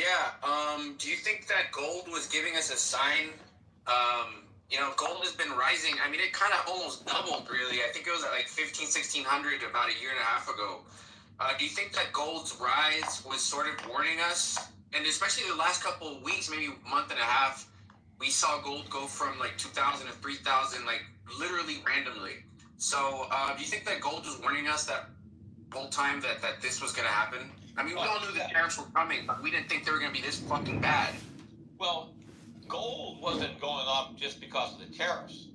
Yeah. Do you think that gold was giving us a sign? Gold has been rising. I mean, it kind of almost doubled, really. I think it was at like 1600 about a year and a half ago. Do you think that gold's rise was sort of warning us? And especially the last couple of weeks, maybe a month and a half, we saw gold go from like 2,000 to 3,000, like literally randomly. So, do you think that gold was warning us that whole time that this was going to happen? I mean, we all knew the tariffs were coming, but we didn't think they were going to be this fucking bad. Well, gold wasn't going up just because of the tariffs.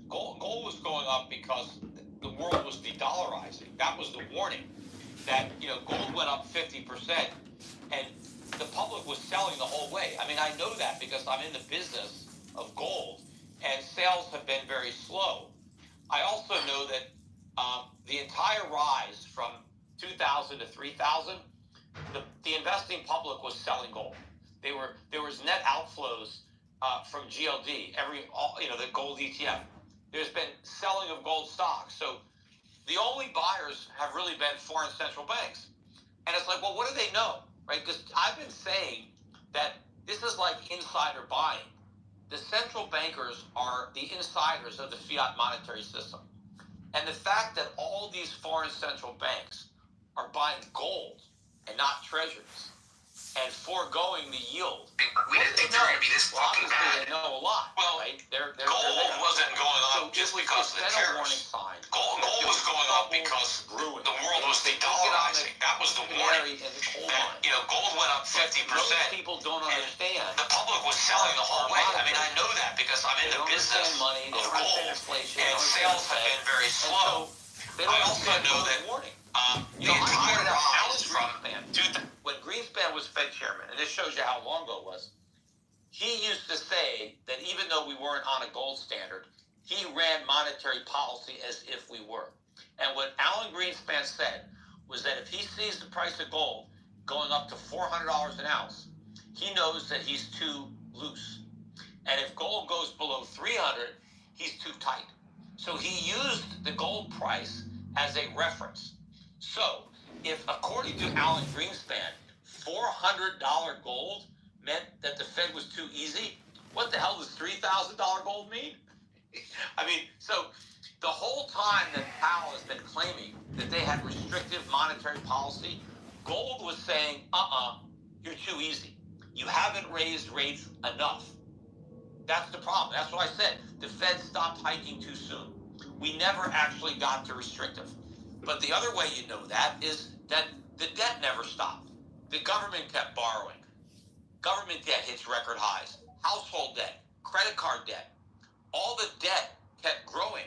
Gold was going up because the world was de-dollarizing. That was the warning. That, gold went up 50%, and the public was selling the whole way. I mean, I know that because I'm in the business of gold, and sales have been very slow. I also know that the entire rise from 2,000 to 3,000, the investing public was selling gold. There was net outflows from GLD, the gold ETF. There's been selling of gold stocks. So the only buyers have really been foreign central banks. And it's like, well, what do they know, right? Because I've been saying that this is like insider buying. The central bankers are the insiders of the fiat monetary system. And the fact that all these foreign central banks are buying gold and not treasuries and foregoing the yield. We didn't think they were going to be this fucking bad. They know a lot. Well, right? Gold wasn't going up just because of the tariffs. Gold was going up because the world was de-dollarizing. That was the warning. Gold went up 50%. People don't understand. The public was selling the whole way. I mean, I know that because I'm in the business of gold, and sales have been very slow. I also know that the entire rise from when Greenspan was Fed chairman, and this shows you how long ago it was, he used to say that even though we weren't on a gold standard, he ran monetary policy as if we were. And what Alan Greenspan said was that if he sees the price of gold going up to $400 an ounce, he knows that he's too loose. And if gold goes below 300, he's too tight. So he used the gold price as a reference. So if, according to Alan Greenspan, $400 gold meant that the Fed was too easy, what the hell does $3,000 gold mean? I mean, so the whole time that Powell has been claiming that they had restrictive monetary policy, gold was saying, you're too easy. You haven't raised rates enough. That's the problem. That's what I said. The Fed stopped hiking too soon. We never actually got to restrictive. But the other way you know that is that the debt never stopped. The government kept borrowing. Government debt hits record highs. Household debt, credit card debt. All the debt kept growing.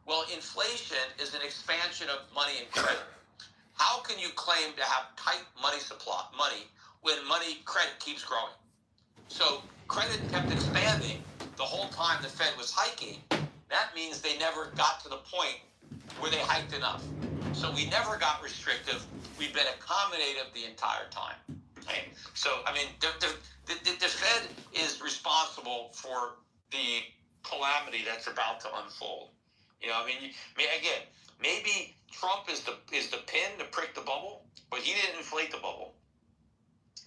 Well, inflation is an expansion of money and credit. How can you claim to have tight money when credit keeps growing? So credit kept expanding the whole time the Fed was hiking. That means they never got to the point where they hiked enough. So we never got restrictive. We've been accommodative the entire time. Okay? So, I mean, the Fed is responsible for the calamity that's about to unfold. Again, maybe Trump is the pin to prick the bubble, but he didn't inflate the bubble.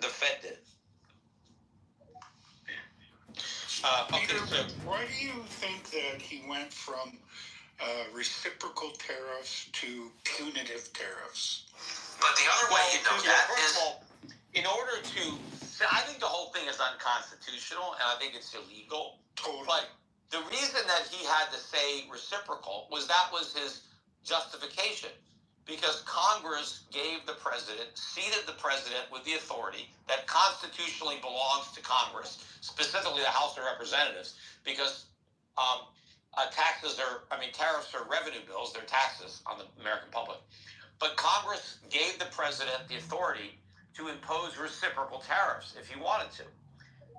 The Fed did. Peter, why do you think that he went from reciprocal tariffs to punitive tariffs? But the other way you know that is... First of all, in order to... I think the whole thing is unconstitutional, and I think it's illegal. Totally. But the reason that he had to say reciprocal was that was his justification. Because Congress seated the president with the authority that constitutionally belongs to Congress, specifically the House of Representatives, because tariffs are revenue bills, they're taxes on the American public. But Congress gave the president the authority to impose reciprocal tariffs if he wanted to.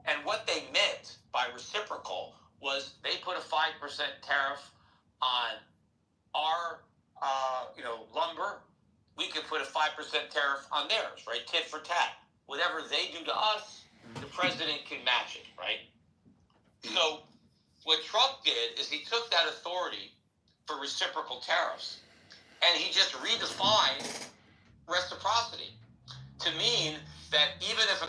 And what they meant by reciprocal was they put a 5% tariff on our lumber. We could put a 5% tariff on theirs, right? Tit for tat. Whatever they do to us, the president can match it, right? So what Trump did is he took that authority for reciprocal tariffs and he just redefined reciprocity to mean that even if a